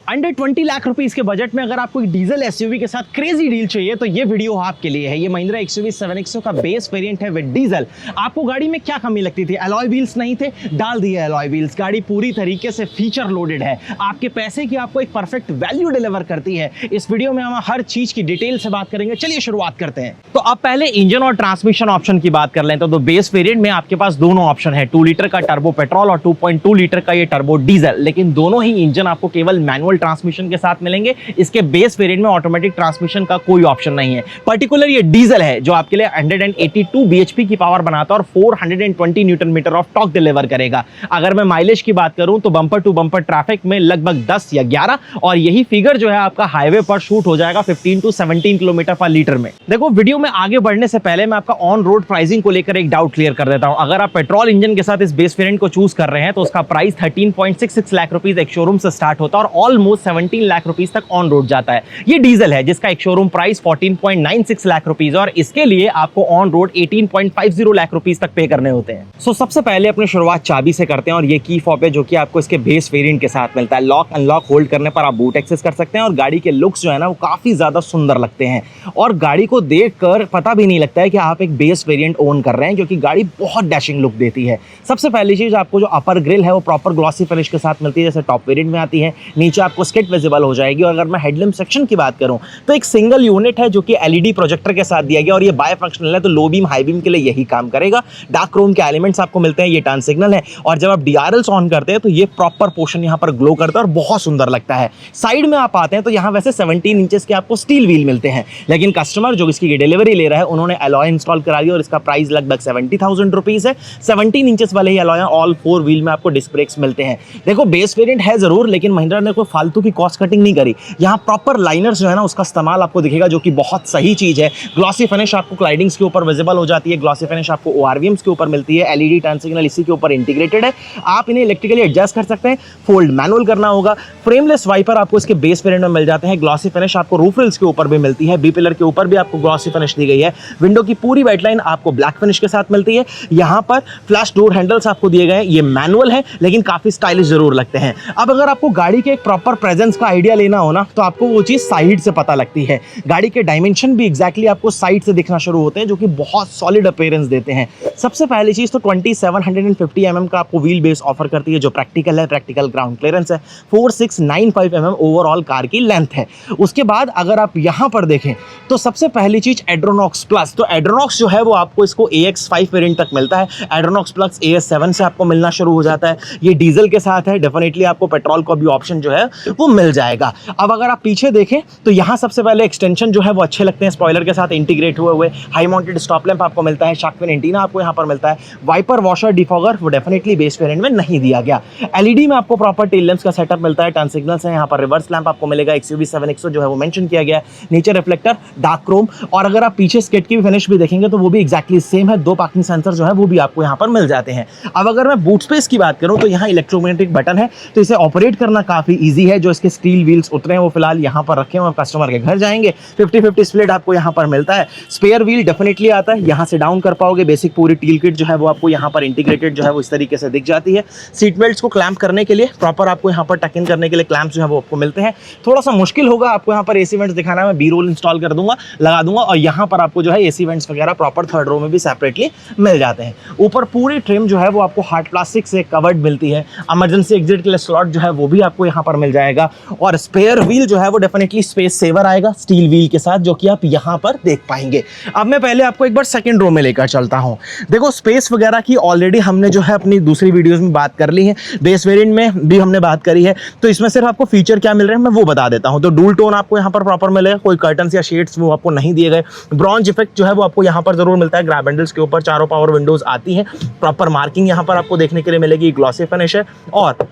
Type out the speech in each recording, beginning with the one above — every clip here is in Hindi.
अंडर 20 लाख रुपीस के बजट में अगर आपको एक डीजल एसयूवी के साथ क्रेजी डील चाहिए तो ये वीडियो आपके लिए है। ये महिंद्रा एक्सयूवी 7XO का बेस वेरिएंट है विद डीजल। आपको गाड़ी में क्या कमी लगती थी? अलॉय व्हील्स नहीं थे, डाल दिए अलॉय व्हील्स। गाड़ी पूरी तरीके से फीचर लोडेड है, आपके पैसे की आपको एक परफेक्ट वैल्यू डिलीवर करती है। इस वीडियो में हम हर चीज की डिटेल से बात करेंगे। चलिए शुरुआत करते हैं। तो अब पहले इंजन और ट्रांसमिशन ऑप्शन की बात कर लें तो बेस वेरिएंट में आपके पास दोनों ऑप्शन है, 2 लीटर का टर्बो पेट्रोल और 2.2 लीटर का ये टर्बो डीजल। लेकिन दोनों ही इंजन आपको केवल मैनुअल ट्रांसमिशन के साथ मिलेंगे। इसके बेस वेरिएंट में ऑटोमेटिक ट्रांसमिशन का कोई ऑप्शन नहीं है। पर्टिकुलर ये डीजल है जो आपके लिए 182 bhp की पावर बनाता है और 420 newton metre of torque deliver करेगा। अगर मैं माइलेज की बात करूं तो बंपर टू बंपर ट्रैफिक में लगभग 10 या 11, और यही फिगर जो है आपका हाईवे पर शूट हो जाएगा 15 to 17 किलोमीटर पर लीटर में। देखो, वीडियो में आगे बढ़ने से पहले मैं आपका ऑन रोड प्राइसिंग को लेकर एक डाउट क्लियर कर देता हूं। अगर आप पेट्रोल इंजन के साथ इस बेस वेरिएंट को चूज कर रहे हैं तो उसका प्राइस 13.66 लाख रुपीस एक शोरूम से स्टार्ट होता है और ऑलमोस्ट 17 लाख रुपीस तक ऑन रोड जाता है। ये डीजल है जिसका एक शोरूम प्राइस 14.96 लाख रुपीस और इसके लिए आपको ऑन रोड 18.50 लाख रुपीस तक पे करने होते हैं। सो सबसे पहले अपनी शुरुआत चाबी से करते हैं और ये की फॉब है जो कि आपको इसके बेस वेरिएंट के साथ मिलता है। लॉक अनलॉक होल्ड करने पर आप बूट एक्सेस कर सकते हैं और गाड़ी के लुक्स जो है ना वो काफी ज्यादा सुंदर लगते हैं और गाड़ी को देखकर पता भी नहीं लगता है कि आप एक बेस वेरिएंट ओन कर रहे हैं, क्योंकि गाड़ी बहुत डैशिंग लुक देती है। सबसे पहली चीज, आपको जो अपर ग्रिल है वो प्रॉपर ग्लॉसी फिनिश के साथ मिलती है जैसे टॉप वेरिएंट में आती है। नीचे आपको स्किट विजिबल हो जाएगी और अगर मैं हेडलैम्प सेक्शन की बात करूं तो एक सिंगल यूनिट है जो कि एलईडी प्रोजेक्टर के साथ दिया गया और ये बाय फंक्शनल है, तो लो बीम हाई बीम के लिए यही काम करेगा। डार्क क्रोम के एलिमेंट्स आपको मिलते हैं, ये टर्न सिग्नल है और जब आप डीआरएल्स ऑन करते हैं तो ये प्रॉपर पोर्शन यहां पर ग्लो करता है और बहुत सुंदर लगता है। साइड में आप आते हैं तो यहां वैसे 17 इंचेस के आपको स्टील व्हील मिलते हैं, लेकिन कस्टमर जो इसकी डिलीवरी ले रहा है उन्होंने अलॉय इंस्टॉल करा दिया और इसका प्राइस लगभग 70,000 रुपीस है। 17 इंचेस वाले ही अलॉय, ऑल 4 व्हील में आपको डिस्क ब्रेक्स मिलते हैं। देखो, बेस वेरिएंट है जरूर, लेकिन महिंद्रा ने कोई फालतू की कॉस्ट कटिंग नहीं करी। यहाँ प्रॉपर लाइनर्स जो है ना उसका इस्तेमाल आपको दिखेगा जो कि बहुत सही चीज है। ग्लॉसी फिनिश आपको क्लाइडिंग्स के ऊपर विजिबल हो जाती है, ग्लॉसी फिनिश आपको ओआरवीएम्स के ऊपर मिलती है, एलईडी टर्न सिग्नल इसी के ऊपर इंटीग्रेटेड है। आप इन्हें इलेक्ट्रिकली एडजस्ट कर सकते हैं, फोल्ड मैनुअल करना होगा। फ्रेमलेस वाइपर आपको इसके बेस वेरिएंट में मिल जाते हैं। ग्लॉसी फिनिश आपको रूफ रिल्स के ऊपर भी मिलती है, बी पिलर के ऊपर भी आपको ग्लॉसी फिनिश दी गई है। विंडो की पूरी व्हाइट लाइन आपको ब्लैक फिनिश के साथ मिलती है। यहाँ पर फ्लैश डोर हैंडल्स आपको दिए गए हैं, ये मैनुअल है लेकिन काफी स्टाइलिश जरूर लगते हैं। अब अगर आपको गाड़ी के एक प्रॉपर प्रेजेंस का आइडिया लेना हो ना तो आपको वो चीज साइड से पता लगती है। गाड़ी के डायमेंशन भी एग्जैक्टली आपको साइड से दिखना शुरू होते हैं जो कि बहुत सॉलिड अपीयरेंस देते हैं। सबसे पहली चीज तो 2750 mm का आपको व्हील बेस ऑफर करती है जो प्रैक्टिकल है, प्रैक्टिकल ग्राउंड क्लियरेंस है। 4695 mm ओवरऑल कार की लेंथ है। उसके बाद अगर आप यहां पर देखें तो सबसे पहली चीज एड्रोनॉक्स प्लस, तो एड्रोनॉक्स जो है वो आपको इसको AX5 वेरिएंट तक मिलता है। एड्रोनॉक्स प्लस AS7 से आपको मिलना शुरू हो जाता है। ये डीजल के साथ है, डेफिनेटली आपको पेट्रोल का भी ऑप्शन जो है वो मिल जाएगा। अब अगर आप पीछे देखें तो यहां सबसे पहले एक्सटेंशन जो है वो अच्छे लगते हैं, स्पॉइलर के साथ इंटीग्रेट हुए। हाई माउंटेड स्टॉप लैंप आपको मिलता है, शार्क फिन एंटीना आपको यहां पर मिलता है। वाइपर वॉशर डिफॉगर वो डेफिनेटली बेस वेरिएंट में नहीं दिया गया। एलईडी में आपको प्रॉपर टेल लैंप्स का सेटअप मिलता है, टर्न सिग्नल्स है, यहां पर रिवर्स लैंप आपको मिलेगा। एक्सयूवी 7XO जो है वो मेंशन किया गया है। नीचे रिफ्लेक्टर डार्क क्रोम, और अगर आप पीछे स्किट की फिनिश भी देखेंगे तो वो भी एग्जैक्टली सेम है। 2 पार्किंग सेंसर जो है वो भी आपको यहां पर मिल जाते हैं। अब अगर मैं बूट स्पेस की बात करूं तो यहां इलेक्ट्रोमैग्नेटिक बटन है, तो इसे ऑपरेट करना काफी इजी है। जो इसके स्टील व्हील्स उतरे हैं वो फिलहाल यहां पर रखे हुए, कस्टमर के घर जाएंगे। 50-50 स्प्लिट आपको यहां पर मिलता है। स्पेयर व्हील डेफिनेटली आता है, यहां से डाउन कर पाओगे। बेसिक पूरी टूल किट जो है वो आपको यहां पर इंटीग्रेटेड जो है वो इस तरीके से दिख जाती है। सीट बेल्ट्स को क्लैंप करने के लिए प्रॉपर आपको यहां पर टक इन करने के लिए क्लैंप्स जो है वो आपको मिलते हैं। थोड़ा सा मुश्किल होगा आपको यहां पर एसी वेंट्स दिखाना, मैं बी रोल इंस्टॉल कर दूंगा, लगा दूंगा, और यहां पर आपको जो है एसी वेंट्स वगैरह प्रॉपर थर्ड रो में भी सेपरेटली मिल जाते हैं। ऊपर पूरी ट्रिम जो है वो आपको हार्ड प्लास्टिक से कवर्ड मिलती है। इमरजेंसी एग्जिट के लिए स्लॉट जो है वो भी आपको यहां पर मिल जाएगा और स्पेयर व्हील जो है वो डेफिनेटली स्पेस सेवर आएगा स्टील व्हील के साथ, जो कि आप यहां पर देख पाएंगे। अब मैं पहले आपको एक बार सेकंड रो में लेकर चलता हूं। देखो, स्पेस वगैरह की ऑलरेडी हमने जो है अपनी दूसरी वीडियोस में बात कर ली है, बेस वेरिएंट में भी हमने बात करी है, तो इसमें सिर्फ आपको फीचर क्या मिल रहे हैं मैं वो बता देता हूं। तो डुअल टोन आपको यहां पर प्रॉपर मिलेगा, कोई कर्टन्स या शेड्स वो आपको नहीं दिए गए। ब्रॉन्ज इफेक्ट जो है वो आपको यहां पर जरूर मिलता है। ग्रैब हैंडल्स के ऊपर चारों पावर विंडोज आती हैं, प्रॉपर मार्किंग यहां पर आपको देखने के लिए मिलेगी। ग्लॉसी फिनिश है और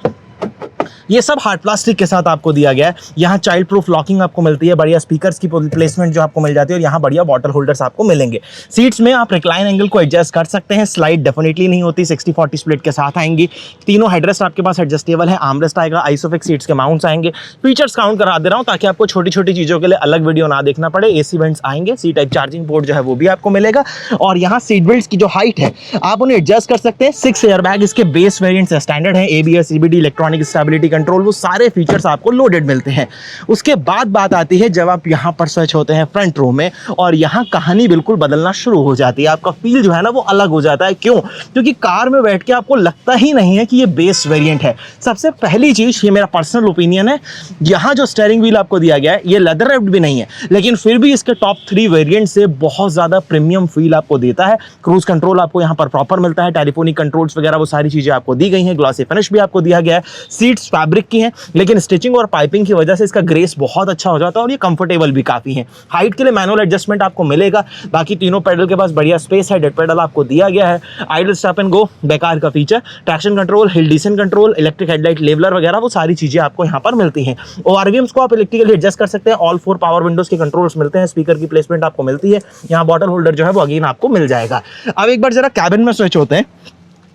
ये सब हार्ड प्लास्टिक के साथ आपको दिया गया है। यहाँ चाइल्ड प्रूफ लॉकिंग आपको मिलती है, बढ़िया स्पीकर्स की प्लेसमेंट जो आपको मिल जाती है और यहाँ बढ़िया वाटर होल्डर्स आपको मिलेंगे। सीट्स में आप रिक्लाइन एंगल को एडजस्ट कर सकते हैं, स्लाइड डेफिनेटली नहीं होती, 60-40 स्प्लिट के साथ आएंगी। तीनों हेडरेस्ट आपके पास एडजस्टेबल है, आर्मरेस्ट आएगा, आइसोफिक्स सीट्स के माउंट्स आएंगे। फीचर्स काउंट करा दे रहा हूँ ताकि आपको छोटी छोटी चीज़ों के लिए अलग वीडियो ना देखना पड़े। एसी वेंट्स आएंगे, सी टाइप चार्जिंग पोर्ट जो है वो भी आपको मिलेगा और यहाँ सीट बेल्ट की जो हाइट है आप उन्हें एडजस्ट कर सकते हैं। 6 एयरबैग इसके बेस वेरिएंट से स्टैंडर्ड है, ABS, CBD, electronic stability stability control, वो सारे फीचर्स आपको लोडेड मिलते हैं। उसके बाद बात आती है जब आप यहाँ पर स्विच होते हैं फ्रंट रो में, और यहाँ कहानी बिल्कुल बदलना शुरू हो जाती है। आपका फील जो है ना वो अलग हो जाता है। क्यों? क्योंकि कार में बैठ के आपको लगता ही नहीं है कि ये बेस वेरिएंट है। सबसे पहली चीज, ये मेरा पर्सनल ओपिनियन है, यहाँ जो स्टीयरिंग व्हील आपको दिया गया है ये लेदर रैप्ड भी नहीं है, लेकिन फिर भी इसके टॉप 3 वेरिएंट से बहुत ज्यादा प्रीमियम फील आपको देता है। क्रूज कंट्रोल आपको यहाँ पर प्रॉपर मिलता है, टेलीफोनिक कंट्रोल्स वगैरह वो सारी चीजें आपको दी गई हैं, ग्लॉसी फिनिश भी आपको दिया गया है, सीट्स फैब्रिक की हैं, लेकिन स्टिचिंग और पाइपिंग की वजह से इसका ग्रेस बहुत अच्छा हो जाता है और ये कंफर्टेबल भी काफी है। हाइट के लिए मैनुअल एडजस्टमेंट आपको मिलेगा, बाकी तीनों पेडल के पास बढ़िया स्पेस है, डेड पेडल आपको दिया गया है, आइडल स्टॉप एंड गो बेकार का feature, traction control, hill descent control, electric headlight leveller वगैरह वो सारी चीजें आपको यहाँ पर मिलती हैं। ORVMs को आप इलेक्ट्रिकली एडजस्ट कर सकते हैं, ऑल 4 पावर विंडोज के कंट्रोल्स मिलते हैं, स्पीकर की प्लेसमेंट आपको मिलती है, यहाँ बॉटल होल्डर जो है वो अगेन आपको मिल जाएगा। अब एक बार जरा कैबिन में स्विच होते हैं।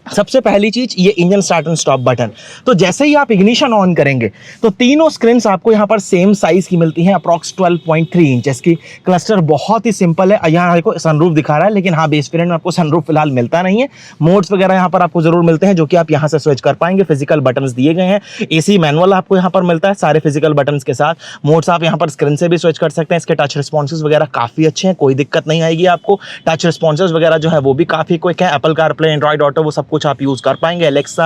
सबसे पहली चीज ये engine start and stop button, तो जैसे ही आप इग्निशन ऑन करेंगे तो तीनों स्क्रीन्स आपको यहाँ पर सेम साइज की मिलती हैं, अप्रॉक्स 12.3 इंचेस की। क्लस्टर बहुत ही सिंपल है, यहाँ आपको सनरूफ दिखा रहा है, लेकिन हाँ बेस वेरिएंट में आपको सनरूफ फिलहाल मिलता नहीं है। मोड्स वगैरह यहाँ पर आपको जरूर मिलते हैं जो कि आप यहाँ से स्विच कर पाएंगे। फिजिकल बटन्स दिए गए हैं, AC मैनुअल आपको यहाँ पर मिलता है सारे फिजिकल बटन्स के साथ। मोड्स आप यहाँ पर स्क्रीन से भी स्विच कर सकते हैं। इसके टच रिस्पॉन्सेज वगैरह काफी अच्छे हैं, कोई दिक्कत नहीं आएगी आपको। टच रिस्पॉन्सेज वगैरह जो है वो भी काफी क्विक है। एप्पल कारप्ले, एंड्रॉइड ऑटो वो सब कुछ आप यूज कर पाएंगे, एलेक्सा,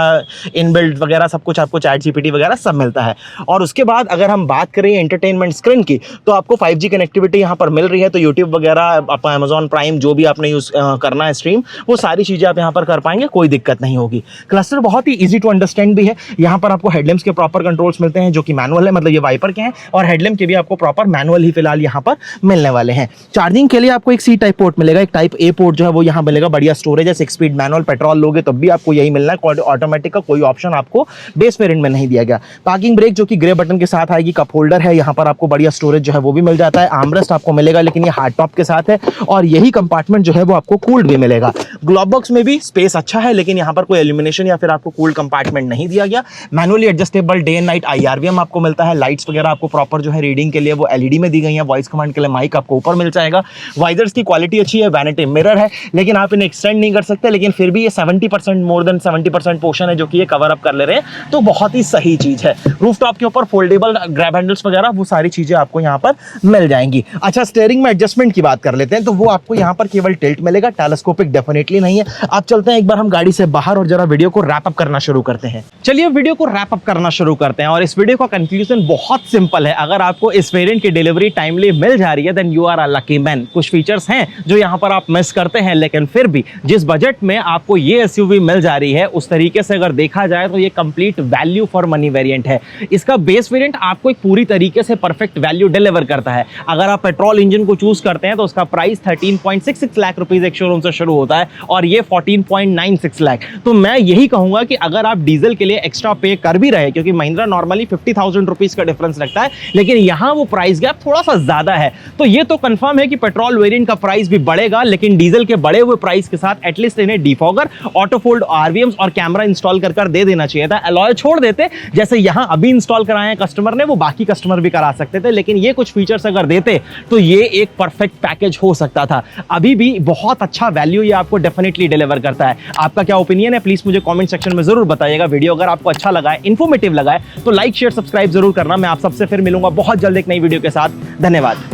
इनबिल्ट वगैरह सब कुछ आपको, चैट जीपीटी वगैरह सब मिलता है। और उसके बाद अगर हम बात करें एंटरटेनमेंट स्क्रीन की, तो आपको 5G कनेक्टिविटी यहाँ पर मिल रही है, तो यूट्यूब वगैरह, आप अमेजॉन प्राइम जो भी आपने यूज करना है स्ट्रीम, वो सारी चीजें आप यहाँ पर कर पाएंगे, कोई दिक्कत नहीं होगी। क्लस्टर बहुत ही ईजी टू अंडरस्टैंड भी है। यहाँ पर आपको हेडलैम्प्स के प्रॉपर कंट्रोल्स मिलते हैं जो कि मैनुअल है, मतलब ये वाइपर के हैं, और हेडलैम्प के भी आपको प्रॉपर मैनुअल ही फिलहाल यहाँ पर मिलने वाले हैं। चार्जिंग के लिए आपको एक C टाइप पोर्ट मिलेगा, एक टाइप A पोर्ट जो है वो यहाँ मिलेगा, बढ़िया स्टोरेज है, 6 स्पीड मैनुअल। पेट्रोल लोगे तब भी आपको यही मिलना है, ऑटोमेटिक का कोई ऑप्शन आपको बेस वेरिएंट में नहीं दिया गया। पार्किंग ब्रेक जो कि ग्रे बटन के साथ आएगी, कप होल्डर है, यहाँ पर आपको बढ़िया स्टोरेज जो है वो भी मिल जाता है। आर्मरेस्ट आपको मिलेगा, लेकिन ये हार्ड टॉप के साथ है, और यही कंपार्टमेंट जो है वो आपको कूल्ड भी मिलेगा। ग्लोव बॉक्स में भी स्पेस अच्छा है, लेकिन यहाँ पर कोई एल्यूमिनेशन या फिर आपको कूल्ड कंपार्टमेंट नहीं दिया गया। Manually adjustable day and night IRVM आपको मिलता है। लाइट्स वगैरह आपको प्रॉपर जो है रीडिंग के लिए वो LED में दी गई है। वॉइस कमांड के लिए माइक आपको ऊपर मिल जाएगा। वाइजर्स की क्वालिटी अच्छी है, वैनिटी मिरर है, लेकिन आप इन्हें एक्सटेंड नहीं कर सकते, लेकिन फिर भी ये 70%, मोर देन 70% पोर्शन है जो कि ये कवर अप कर ले रहे हैं, तो बहुत ही सही चीज है। रूफटॉप के ऊपर फोल्डेबल ग्रैब हैंडल्स वगैरह वो सारी चीजें आपको यहाँ पर मिल जाएंगी। अच्छा, स्टीयरिंग में एडजस्टमेंट की बात कर लेते हैं, तो वो आपको यहाँ पर केवल टिल्ट मिलेगा, टेलीस्कोपिक डेफिनेटली नहीं है। आप चलते हैं एक बार हम गाड़ी से बाहर और जरा वीडियो को रैप अप करना शुरू करते हैं। चलिए वीडियो को रैप अप करना शुरू करते हैं, और इस वीडियो का कंक्लूजन बहुत सिंपल है। अगर आपको इस वेरिएंट की डिलीवरी टाइमली मिल जा रही है, then you are a lucky man. कुछ फीचर्स हैं जो यहाँ पर आप मिस करते हैं, लेकिन फिर भी जिस बजट में आपको ये SUV मिल जा रही है, उस तरीके से अगर देखा जाए तो ये complete value for money variant है। इसका बेस वेरिएंट आपको एक पूरी तरीके से परफेक्ट वैल्यू डिलीवर करता है। अगर आप पेट्रोल इंजन को चूज करते हैं तो उसका प्राइस 13.66 लाख रुपीस एक शोरूम से शुरू होता है, और ये 14.96 लाख। तो मैं यही कहूंगा कि अगर आप डीजल के लिए एक्स्ट्रा पे कर भी रहे, क्योंकि महिंद्रा नॉर्मली 50,000 रुपीस का डिफरेंस लगता है, लेकिन यहां वो प्राइस गैप थोड़ा सा ज्यादा है, तो ये तो कंफर्म है कि पेट्रोल वेरिएंट का प्राइस भी बढ़ेगा, लेकिन डीजल के बढ़े हुए प्राइस के साथ एटलीस्ट इन्हें डिफॉगर, ऑटो फोल्ड RVMs और कैमरा इंस्टॉल कर दे देना चाहिए था। अलॉय छोड़ देते, जैसे यहां अभी इंस्टॉल कराए हैं कस्टमर ने, वो बाकी कस्टमर भी करा सकते थे, लेकिन ये कुछ फीचर्स अगर देते तो ये एक परफेक्ट पैकेज हो सकता था। अभी भी बहुत अच्छा वैल्यू ये आपको डेफिनेटली डिलीवर करता है। आपका क्या ओपिनियन है, प्लीज मुझे कमेंट सेक्शन में जरूर बताइएगा। वीडियो अगर आपको अच्छा लगा है, इंफॉर्मेटिव लगा है, तो लाइक शेयर सब्सक्राइब जरूर करना। मैं आप सबसे फिर मिलूंगा बहुत जल्द एक नई वीडियो के साथ। धन्यवाद।